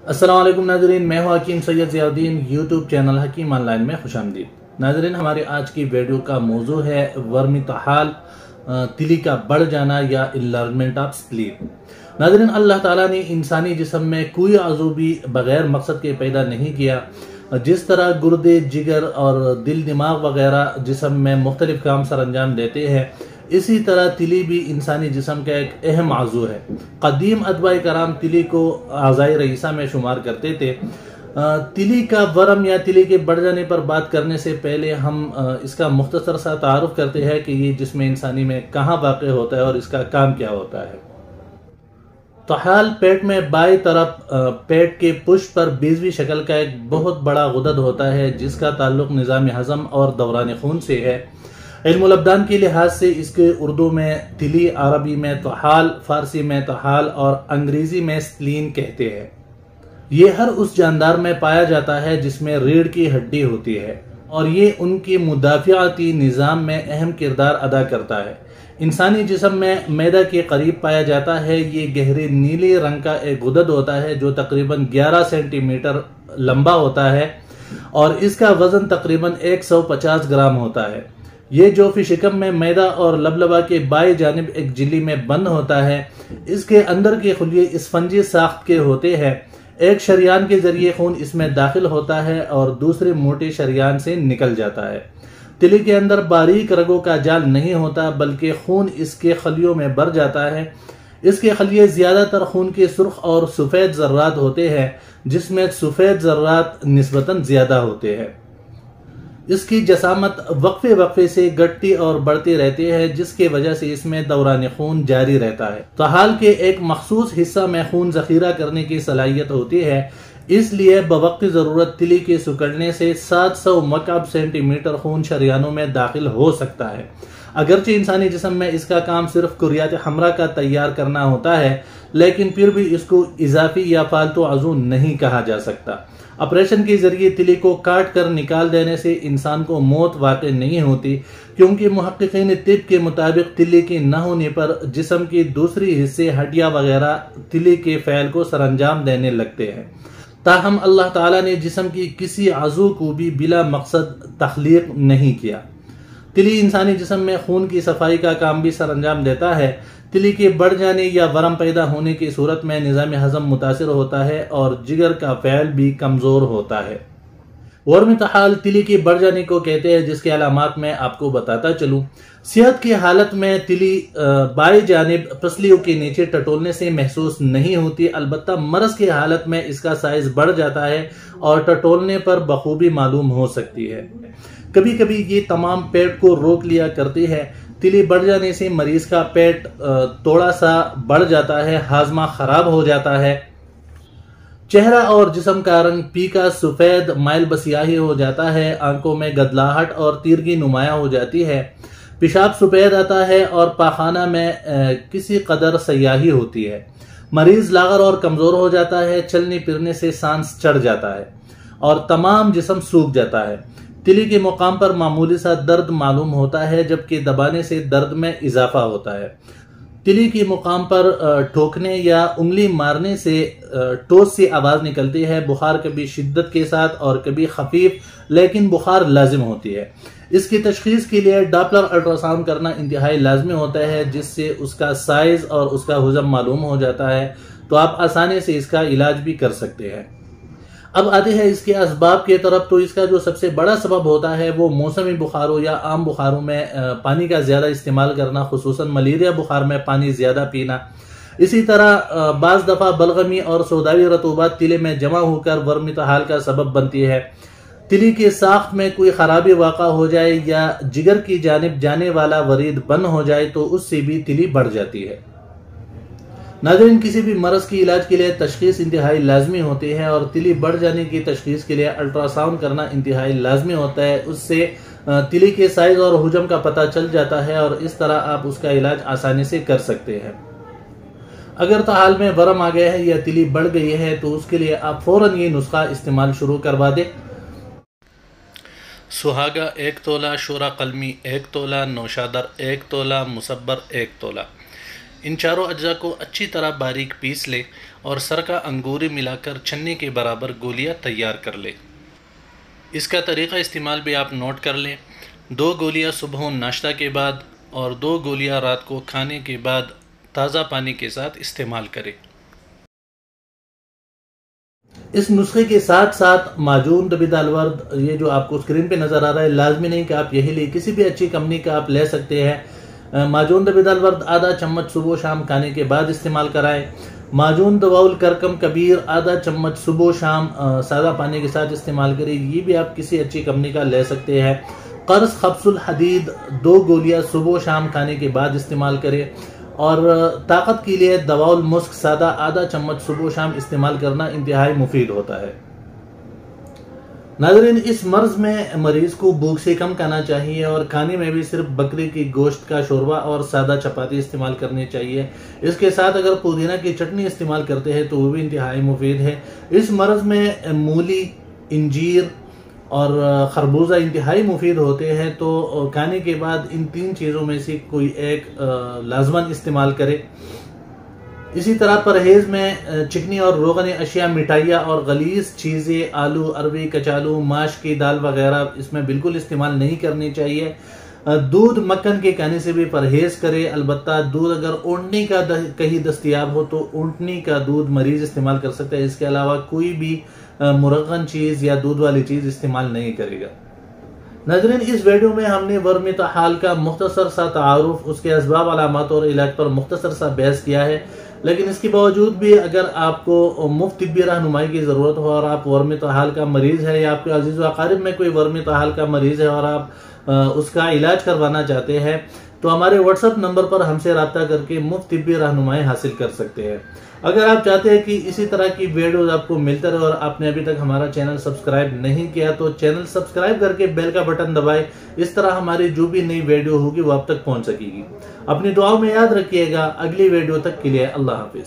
अस्सलाम वालेकुम नाज़रीन, मैं हूं हकीम सैयद ज़ियाउद्दीन। यूट्यूब चैनल हकीम ऑनलाइन में खुशामदीद। नाज़रीन, हमारी आज की वीडियो का मौजू है वर्मितहाल, तिली का बढ़ जाना या इनलार्जमेंट ऑफ स्प्लीन। नाज़रीन, अल्लाह ताला ने इंसानी जिस्म में कोई आज़ू भी बगैर मकसद के पैदा नहीं किया। जिस तरह गुर्दे, जिगर और दिल, दिमाग वगैरह जिस्म में मुख्तलिफ काम सर अंजाम देते हैं, इसी तरह तिली भी इंसानी जिस्म का एक अहम आज़ू है। कदीम अदबाए कराम तिली को आज़ाए रईसा में शुमार करते थे। तिली का वरम या तिली के बढ़ जाने पर बात करने से पहले हम इसका मुख्तसर सा तारुफ करते हैं कि ये जिस्म इंसानी में कहाँ वाक़ होता है और इसका काम क्या होता है। तहाल पेट में बाएं तरफ पेट के पुष्ट पर बीजवी शक्ल का एक बहुत बड़ा गुदद होता है, जिसका ताल्लुक निज़ाम हज़म और दौरान खून से है। इल्मुल अब्दान के लिहाज से इसके उर्दू में तिली, अरबी में तहाल, फारसी में तहाल और अंग्रेजी में स्प्लीन कहते हैं। ये हर उस जानदार में पाया जाता है जिसमें रीढ़ की हड्डी होती है और ये उनकी मुदाफ़ियाती निज़ाम में अहम किरदार अदा करता है। इंसानी जिस्म में मैदा के करीब पाया जाता है। ये गहरे नीले रंग का एक गुदद होता है जो तकरीबन 11 सेंटीमीटर लंबा होता है और इसका वजन तकरीबन 150 ग्राम होता है। ये जोफी शिकम में मैदा और लबलबा के बाएं जानिब एक झिल्ली में बंद होता है। इसके अंदर के खुलिये स्पंजी साख्त के होते हैं। एक शरियान के जरिए खून इसमें दाखिल होता है और दूसरे मोटे शरियान से निकल जाता है। तिली के अंदर बारीक रगों का जाल नहीं होता, बल्कि खून इसके खलियों में भर जाता है। इसके खलिये ज्यादातर खून के सुर्ख और सफेद जर्रात होते हैं, जिसमें सफेद जर्रात निस्बतन ज्यादा होते हैं। इसकी जसामत वक्फे वक्फे से घटती और बढ़ती रहती है, जिसके वजह से इसमें दौरान खून जारी रहता है। तहाल के एक मखसूस हिस्सा में खून जखीरा करने की सलाहियत होती है, इसलिए बवक्त जरूरत तिली के सुकड़ने से 700 मकअब सेंटीमीटर खून शरियानों में दाखिल हो सकता है। अगरचे इंसानी जिस्म में इसका काम सिर्फ कुर्रियात हमरा का तैयार करना होता है, लेकिन फिर भी इसको इजाफी या फालतू आज़ू नहीं कहा जा सकता। ऑपरेशन के जरिए तिली को काट कर निकाल देने से इंसान को मौत वाक़ई नहीं होती, क्योंकि मुहक्किकीन तिब के मुताबिक तिली के न होने पर जिस्म के दूसरी हिस्से, हड्डियां वगैरह तिली के फ़ैल को सरअंजाम देने लगते हैं। ताहम अल्लाह ताला ने जिस्म की किसी आज़ू को भी बिला मकसद तख्लीक नहीं किया। तिली इंसानी जिस्म में खून की सफाई का काम भी सरअंजाम देता है। तिली के बढ़ जाने या वरम पैदा होने की सूरत में निज़ाम हज़म मुतासिर होता है और जिगर का फ़ैल भी कमज़ोर होता है। वर्मितहाल तिली के बढ़ जाने को कहते हैं, जिसके अलामात मैं आपको बताता चलूँ। सेहत की हालत में तिली बाएं जानिब पसलियों के नीचे टटोलने से महसूस नहीं होती, अलबत्ता मरज़ की हालत में इसका साइज बढ़ जाता है और टटोलने पर बखूबी मालूम हो सकती है। कभी कभी ये तमाम पेट को रोक लिया करती है। तिली बढ़ जाने से मरीज का पेट थोड़ा सा बढ़ जाता है, हाजमा खराब हो जाता है, चेहरा और जिस्म का रंग फीका सफेद माइल बसियाही हो जाता है, आंखों में गदलाहट और तीरगी नुमाया हो जाती है, पेशाब सफेद आता है और पाखाना में किसी कदर सयाही होती है। मरीज लागर और कमजोर हो जाता है, चलने फिरने से सांस चढ़ जाता है और तमाम जिस्म सूख जाता है। तिली के मुकाम पर मामूली सा दर्द मालूम होता है, जबकि दबाने से दर्द में इजाफा होता है। तिली के मुकाम पर ठोकने या उंगली मारने से टोस से आवाज निकलती है। बुखार कभी शिद्दत के साथ और कभी खफीफ, लेकिन बुखार लाजिम होती है। इसकी तशखीस के लिए डॉपलर अल्ट्रासाउंड करना इंतहाई लाजमी होता है, जिससे उसका साइज और उसका हुजम मालूम हो जाता है, तो आप आसानी से इसका इलाज भी कर सकते हैं। अब आते हैं इसके असबाब की तरफ। तो इसका जो सबसे बड़ा सबब होता है वो मौसमी बुखारों या आम बुखारों में पानी का ज़्यादा इस्तेमाल करना, खुसूसन मलेरिया बुखार में पानी ज़्यादा पीना। इसी तरह बाज़ दफ़ा बलगमी और सौदावी रतूबात तिले में जमा होकर वर्मितहाल का सबब बनती है। तिली के साख्त में कोई खराबी वाक़ा हो जाए या जिगर की जानिब जाने वाला वरीद बंद हो जाए तो उससे भी तिली बढ़ जाती है। नाज़रीन, किसी भी मरज़ की इलाज के लिए तशखीस इंतहाई लाजमी होती है और तिली बढ़ जाने की तशखीस के लिए अल्ट्रासाउंड करना इंतहाई लाजमी होता है। उससे तिली के साइज और हुजम का पता चल जाता है और इस तरह आप उसका इलाज आसानी से कर सकते हैं। अगर तहाल में वरम आ गया है या तिली बढ़ गई है तो उसके लिए आप फौरन ये नुस्खा इस्तेमाल शुरू करवा दें। सुहागा 1 तोला, शोरा कलमी 1 तोला, नौशादर 1 तोला, मुसब्बर 1 तोला। इन चारों अज्जा को अच्छी तरह बारीक पीस लें और सरका अंगूरी मिलाकर छन्नी के बराबर गोलियां तैयार कर लें। इसका तरीक़ा इस्तेमाल भी आप नोट कर लें। 2 गोलियां सुबह नाश्ता के बाद और 2 गोलियां रात को खाने के बाद ताज़ा पानी के साथ इस्तेमाल करें। इस नुस्खे के साथ साथ माजून दबिदाल वर्द, ये जो आपको स्क्रीन पे नज़र आ रहा है, लाजमी नहीं कि आप यही ले, किसी भी अच्छी कंपनी का आप ले सकते हैं। माजून दबिदाल वर्द आधा चम्मच सुबह शाम खाने के बाद इस्तेमाल कराएं। माजून दवाउल करकम कबीर आधा चम्मच सुबह शाम सादा पानी के साथ इस्तेमाल करें, ये भी आप किसी अच्छी कंपनी का ले सकते हैं। कर्ज खब्सुल हदीद 2 गोलियां सुबह शाम खाने के बाद इस्तेमाल करें। और ताकत के लिए दवाउल मुस्क सादा आधा चम्मच सुबह शाम इस्तेमाल करना इंतहाई मुफीद होता है। नाज़रीन, इस मर्ज में मरीज को भूख से कम करना चाहिए और खाने में भी सिर्फ बकरी की गोश्त का शोरबा और सादा चपाती इस्तेमाल करनी चाहिए। इसके साथ अगर पुदीना की चटनी इस्तेमाल करते हैं तो वो भी इंतहाई मुफीद है। इस मर्ज में मूली, इंजीर और खरबूजा इंतहाई मुफीद होते हैं, तो खाने के बाद इन 3 चीज़ों में से कोई एक लाजमन इस्तेमाल करें। इसी तरह परहेज में चिकनी और रोगनी अशिया, मिठाइयाँ और गलीज चीज़ें, आलू, अरबी, कचालू, माश की दाल वगैरह इसमें बिल्कुल इस्तेमाल नहीं करनी चाहिए। दूध मक्खन के खाने से भी परहेज करें। अलबत्ता दूध अगर ऊँटनी का कहीं दस्तियाब हो तो ऊँटनी का दूध मरीज इस्तेमाल कर सकता है। इसके अलावा कोई भी मुरगन चीज़ या दूध वाली चीज़ इस्तेमाल नहीं करेगा। नाज़रीन, इस वीडियो में हमने वर्मितहाल का मुख्तसर सा तारुफ, उसके असबाब, अलामत और इलाज पर मुख्तसर सा बहस किया है। लेकिन इसके बावजूद भी अगर आपको मुफ्त तिब्बी रहनुमाई की ज़रूरत हो और आप वर्मितहाल का मरीज़ है या आपके अजीज़ व अकारिब में कोई वर्मितहाल का मरीज़ है और आप उसका इलाज करवाना चाहते हैं, तो हमारे व्हाट्सएप नंबर पर हमसे रब्ता करके मुफ्त तिब्बी रहनुमाई हासिल कर सकते हैं। अगर आप चाहते हैं कि इसी तरह की वीडियोज आपको मिलते रहे और आपने अभी तक हमारा चैनल सब्सक्राइब नहीं किया तो चैनल सब्सक्राइब करके बेल का बटन दबाएं। इस तरह हमारी जो भी नई वीडियो होगी वो आप तक पहुंच सकेगी। अपनी दुआओं में याद रखिएगा। अगली वीडियो तक के लिए अल्लाह हाफिज।